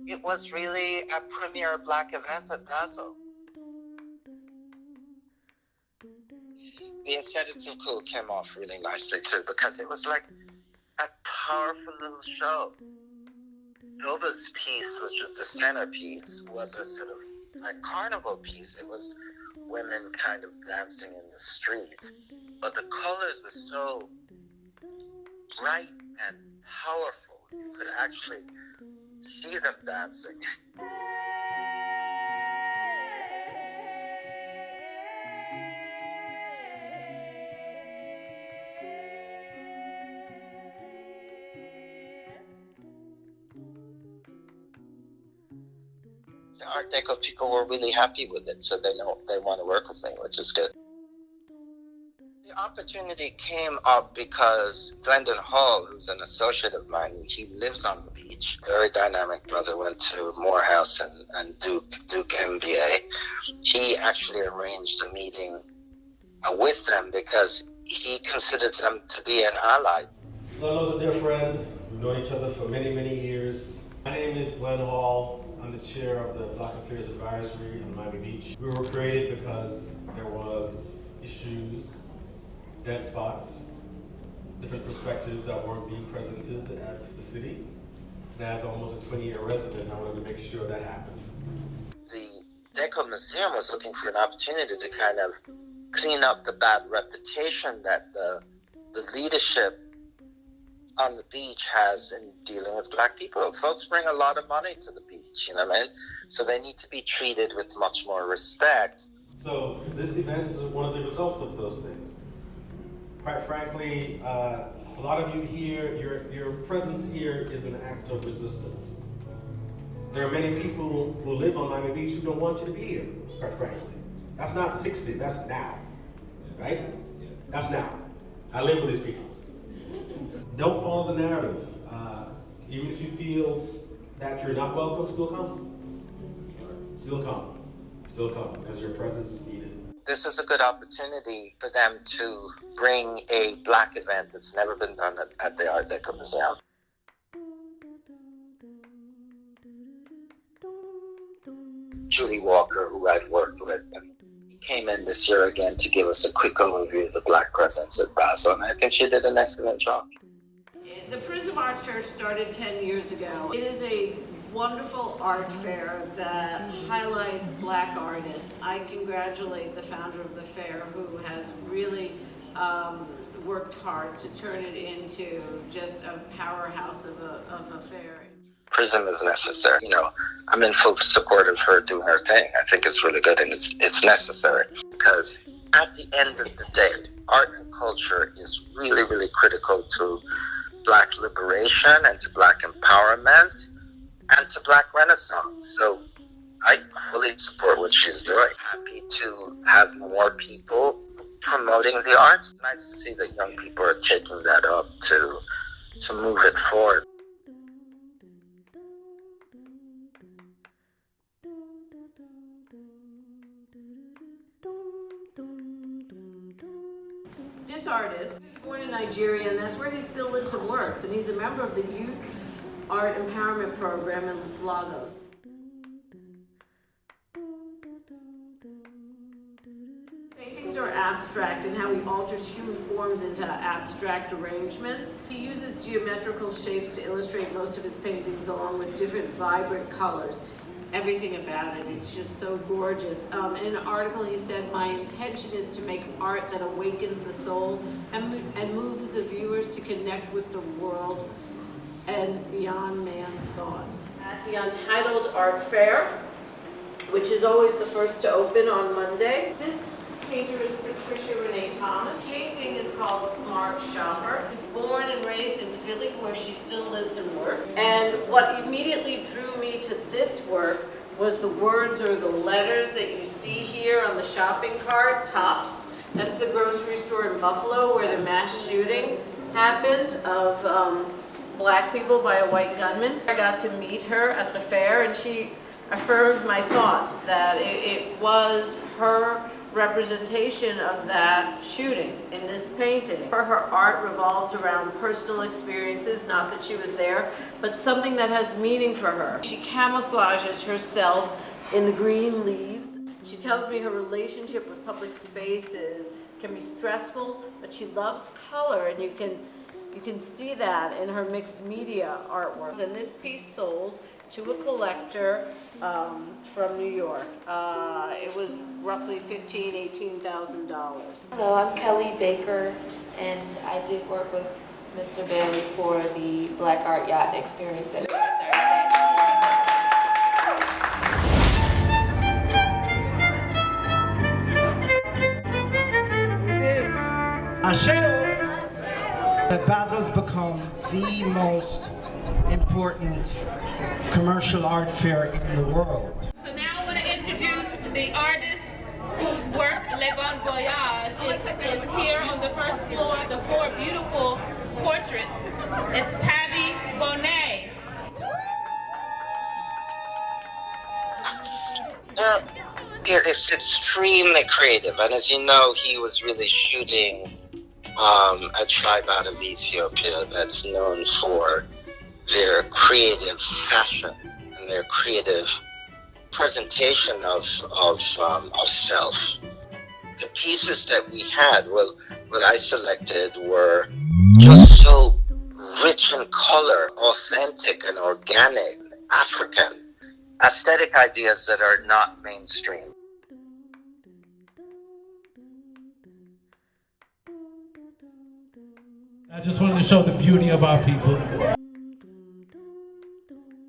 it was really a premier Black event at Basel. The aesthetics of cool came off really nicely too, because it was like a powerful little show. Doba's piece, which was the centerpiece, was a sort of a carnival piece. It was women kind of dancing in the street, but the colors were so bright and powerful. You could actually see them dancing. The Art Deco people were really happy with it, so they know they want to work with me, which is good. The opportunity came up because Glendon Hall, who's an associate of mine, he lives on the beach. Very dynamic brother, went to Morehouse and Duke MBA. He actually arranged a meeting with them because he considered them to be an ally. Glenn a dear friend. We've known each other for many, many years. My name is Glenn Hall. I'm the chair of the Black Affairs Advisory on Miami Beach. We were created because there was issues, dead spots, different perspectives that weren't being presented at the city. And as almost a 20-year resident, I wanted to make sure that happened. The Deco Museum was looking for an opportunity to kind of clean up the bad reputation that the leadership on the beach has in dealing with Black people. Folks bring a lot of money to the beach, you know what I mean? So they need to be treated with much more respect. So this event is one of the results of those things. Quite frankly, a lot of you here, your presence here is an act of resistance. There are many people who live on Miami Beach who don't want you to be here, quite frankly. That's not 60s, that's now, right? That's now. I live with these people. Don't follow the narrative. Even if you feel that you're not welcome, still come. Still come. Still come, because your presence is needed. This is a good opportunity for them to bring a Black event that's never been done at the Art Deco Museum. Julie Walker, who I've worked with, came in this year again to give us a quick overview of the Black presence at Basel, and I think she did an excellent job. The Prism Art Fair started 10 years ago. It is a wonderful art fair that highlights Black artists. I congratulate the founder of the fair, who has really worked hard to turn it into just a powerhouse of a fair. Prism is necessary. You know, I'm in full support of her doing her thing. I think it's really good, and it's necessary, because at the end of the day, art and culture is really, really critical to Black liberation and to Black empowerment and to Black Renaissance. So I fully support what she's doing. Happy to have more people promoting the arts. It's nice to see that young people are taking that up to move it forward. This artist was born in Nigeria, and that's where he still lives and works, and he's a member of the Youth Art Empowerment Program in Lagos. Paintings are abstract in how he alters human forms into abstract arrangements. He uses geometrical shapes to illustrate most of his paintings, along with different vibrant colors. Everything about it is just so gorgeous. In an article he said, "My intention is to make art that awakens the soul and moves the viewers to connect with the world and beyond man's thoughts." At the Untitled Art Fair, which is always the first to open on Monday, this painter is Patricia Renee Thomas. Painting is called Smart Shopper. She's born and raised in Philly, where she still lives and works. And what immediately drew me to this work was the words or the letters that you see here on the shopping cart, Tops. That's the grocery store in Buffalo where the mass shooting happened of Black people by a white gunman. I got to meet her at the fair, and she affirmed my thoughts that it was her representation of that shooting in this painting. Her art revolves around personal experiences, not that she was there, but something that has meaning for her. She camouflages herself in the green leaves. She tells me her relationship with public spaces can be stressful, but she loves color, and you can see that in her mixed media artwork. And this piece sold to a collector from New York. It was roughly $18,000. Hello, I'm Kelly Baker, and I did work with Mr. Bailey for the Black Art Yacht experience that we had Thursday. That Basel's become the most important commercial art fair in the world. So now I want to introduce the artist whose work, Le Bon Voyage, is here on the first floor, the 4 beautiful portraits. It's Tabi Bonney. It's extremely creative, and as you know, he was really shooting a tribe out of Ethiopia that's known for their creative fashion and their creative presentation of self. The pieces that we had, well, what I selected were just so rich in color, authentic and organic, African, aesthetic ideas that are not mainstream. I just wanted to show the beauty of our people.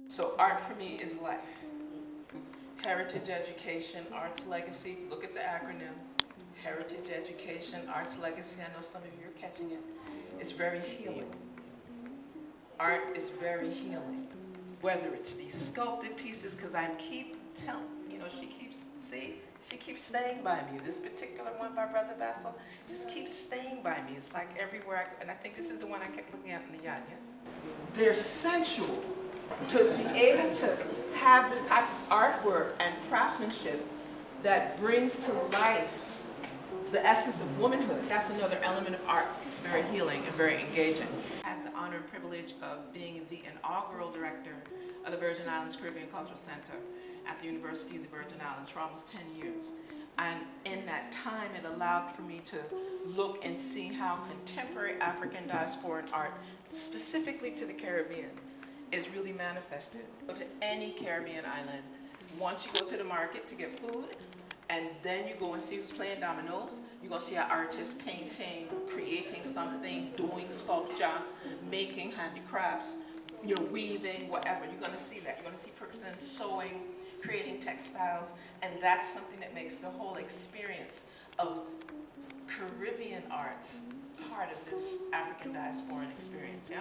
So art for me is life. Heritage education, arts legacy. Look at the acronym. Heritage education, arts legacy. I know some of you are catching it. It's very healing. Art is very healing. Whether it's these sculpted pieces, because I keep telling, she keeps staying by me. This particular one by Brother Basel just keeps staying by me. It's like everywhere I go, and I think this is the one I kept looking at in the yacht, yes? They're sensual. To be able to have this type of artwork and craftsmanship that brings to life the essence of womanhood, that's another element of arts. It's very healing and very engaging. I had the honor and privilege of being the inaugural director of the Virgin Islands Caribbean Cultural Center at the University of the Virgin Islands for almost 10 years. And in that time, it allowed for me to look and see how contemporary African diaspora art, specifically to the Caribbean, is really manifested. Go to any Caribbean island. Once you go to the market to get food, and then you go and see who's playing dominoes, you're gonna see an artist painting, creating something, doing sculpture, making handicrafts, weaving, whatever. You're gonna see that. You're gonna see Perkins sewing, creating textiles, and that's something that makes the whole experience of Caribbean arts part of this African diasporan experience, yeah?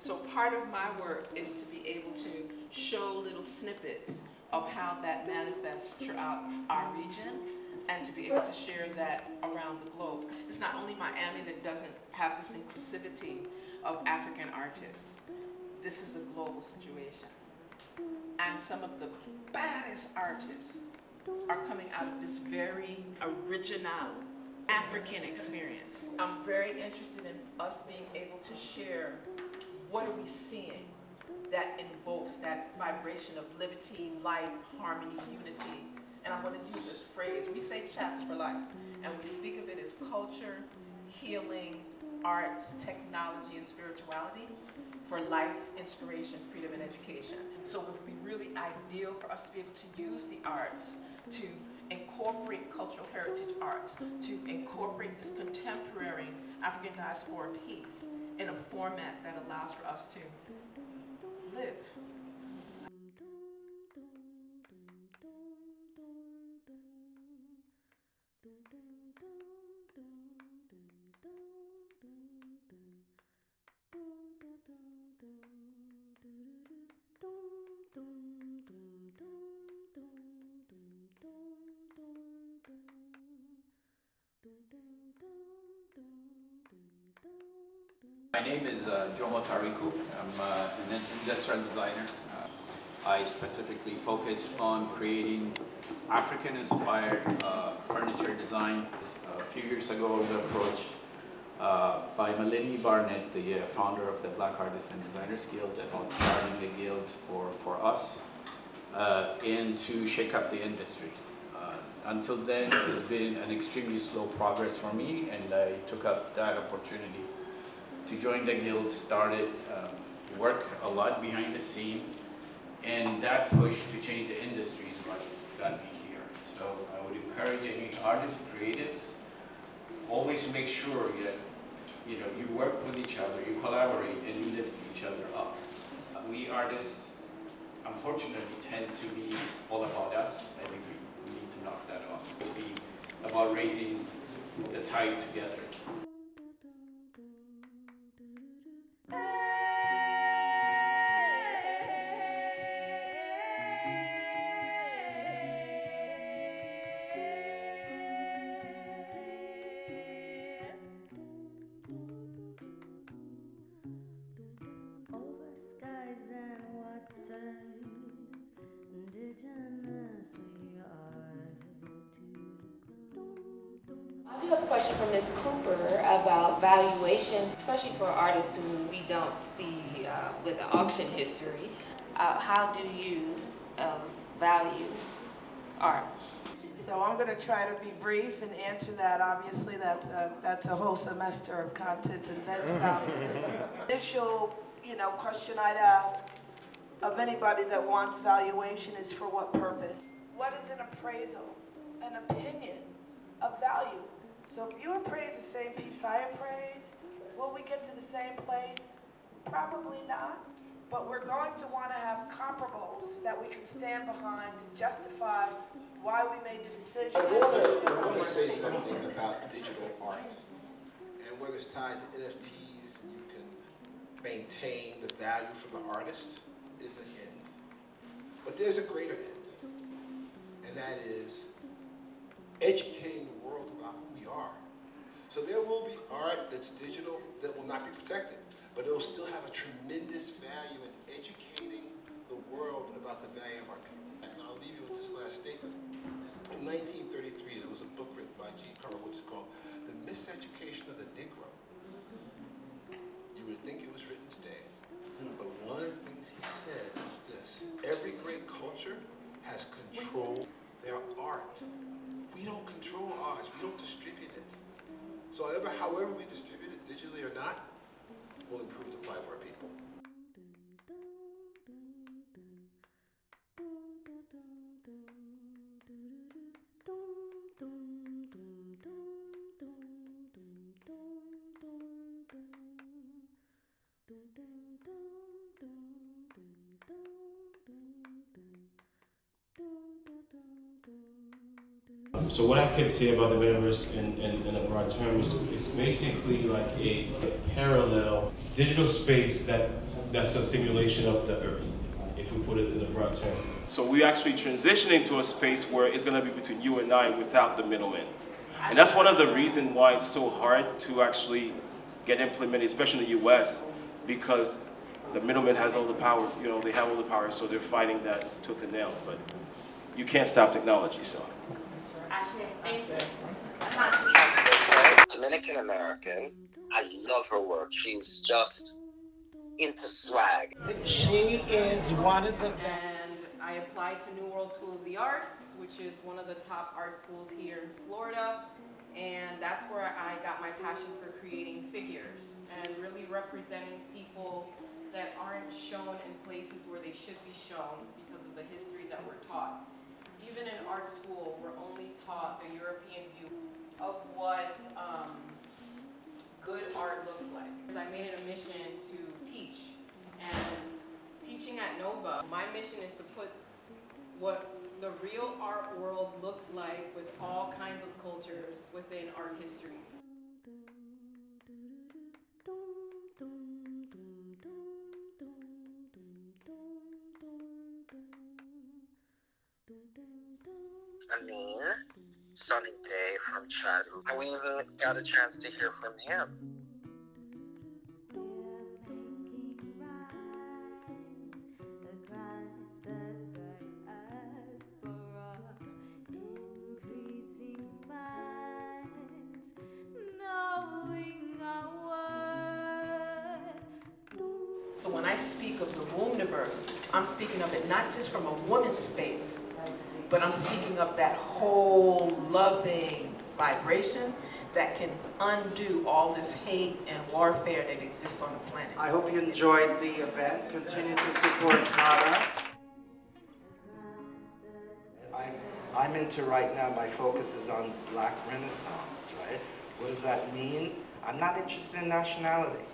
So part of my work is to be able to show little snippets of how that manifests throughout our region and to be able to share that around the globe. It's not only Miami that doesn't have this inclusivity of African artists. This is a global situation. And some of the baddest artists are coming out of this very original African experience. I'm very interested in us being able to share what are we seeing that invokes that vibration of liberty, life, harmony, unity. And I'm going to use this phrase. We say chats for life, and we speak of it as culture, healing, arts, technology, and spirituality for life, inspiration, freedom, and education. So it would be really ideal for us to be able to use the arts to incorporate cultural heritage arts, to incorporate this contemporary African diaspora piece in a format that allows for us to live. My name is Jomo Tariku. I'm an industrial designer. I specifically focus on creating African-inspired furniture design. A few years ago, I was approached by Melanie Barnett, the founder of the Black Artists and Designers Guild, about starting a guild for us and to shake up the industry. Until then, it's been an extremely slow progress for me, and I took up that opportunity to join the guild, started work a lot behind the scene, and that push to change the industry is what got me here. So I would encourage any artists, creatives, always make sure that you work with each other, you collaborate, and you lift each other up. We artists, unfortunately, tend to be all about us. I think we need to knock that off. It's be about raising the tide together. I do have a question for Ms. Cooper about valuation, especially for artists who we don't see with the auction history. How do you value art? So I'm going to try to be brief and answer that. Obviously, that's a whole semester of content and then some. Initial, question I'd ask of anybody that wants valuation is for what purpose? What is an appraisal? An opinion of value. So if you appraise the same piece I appraise, will we get to the same place? Probably not. But we're going to want to have comparables that we can stand behind to justify why we made the decision. I want to say something about digital art. And whether it's tied to NFTs, you can maintain the value for the artist is an end. But there's a greater end. And that is educating the world about who we are. So there will be art that's digital that will not be protected, but it will still have a tremendous value in educating the world about the value of our people. And I'll leave you with this last statement. In 1933, there was a book written by G. Carwitz called The Miseducation of the Negro. You would think it was written today, but one of the things he said was this: every great culture has control their art. We don't control ours, we don't distribute it. So however we distribute it, digitally or not, will improve the life of our people. So what I could say about the metaverse in a broad term is it's basically like a parallel digital space that's a simulation of the Earth, if we put it in a broad term. So we're actually transitioning to a space where it's going to be between you and I without the middleman. And that's one of the reasons why it's so hard to actually get implemented, especially in the US, because the middleman has all the power, they have all the power, so they're fighting that tooth and nail. But you can't stop technology, so. Dominican American. I love her work. She's just into swag. She is one of the... And I applied to New World School of the Arts, which is one of the top art schools here in Florida. And that's where I got my passion for creating figures and really representing people that aren't shown in places where they should be shown because of the history that we're taught. Even in art school, we're only taught the European view of what good art looks like. Because I made it a mission to teach. And teaching at Nova, my mission is to put what the real art world looks like with all kinds of cultures within art history. Amin, sunny day from childhood. And we even got a chance to hear from him. They're thinking rise across the I'm speaking of it not just from a woman's space, but I'm speaking of that whole loving vibration that can undo all this hate and warfare that exists on the planet. I hope you enjoyed the event. Continue to support CADA. I'm into right now, my focus is on Black Renaissance, right? What does that mean? I'm not interested in nationality.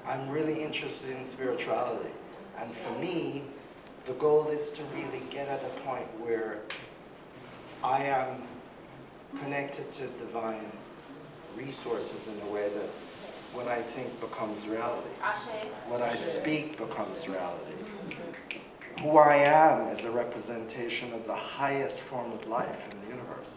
I'm really interested in spirituality. And for me, the goal is to really get at a point where I am connected to divine resources in a way that what I think becomes reality. What I speak becomes reality. Who I am is a representation of the highest form of life in the universe.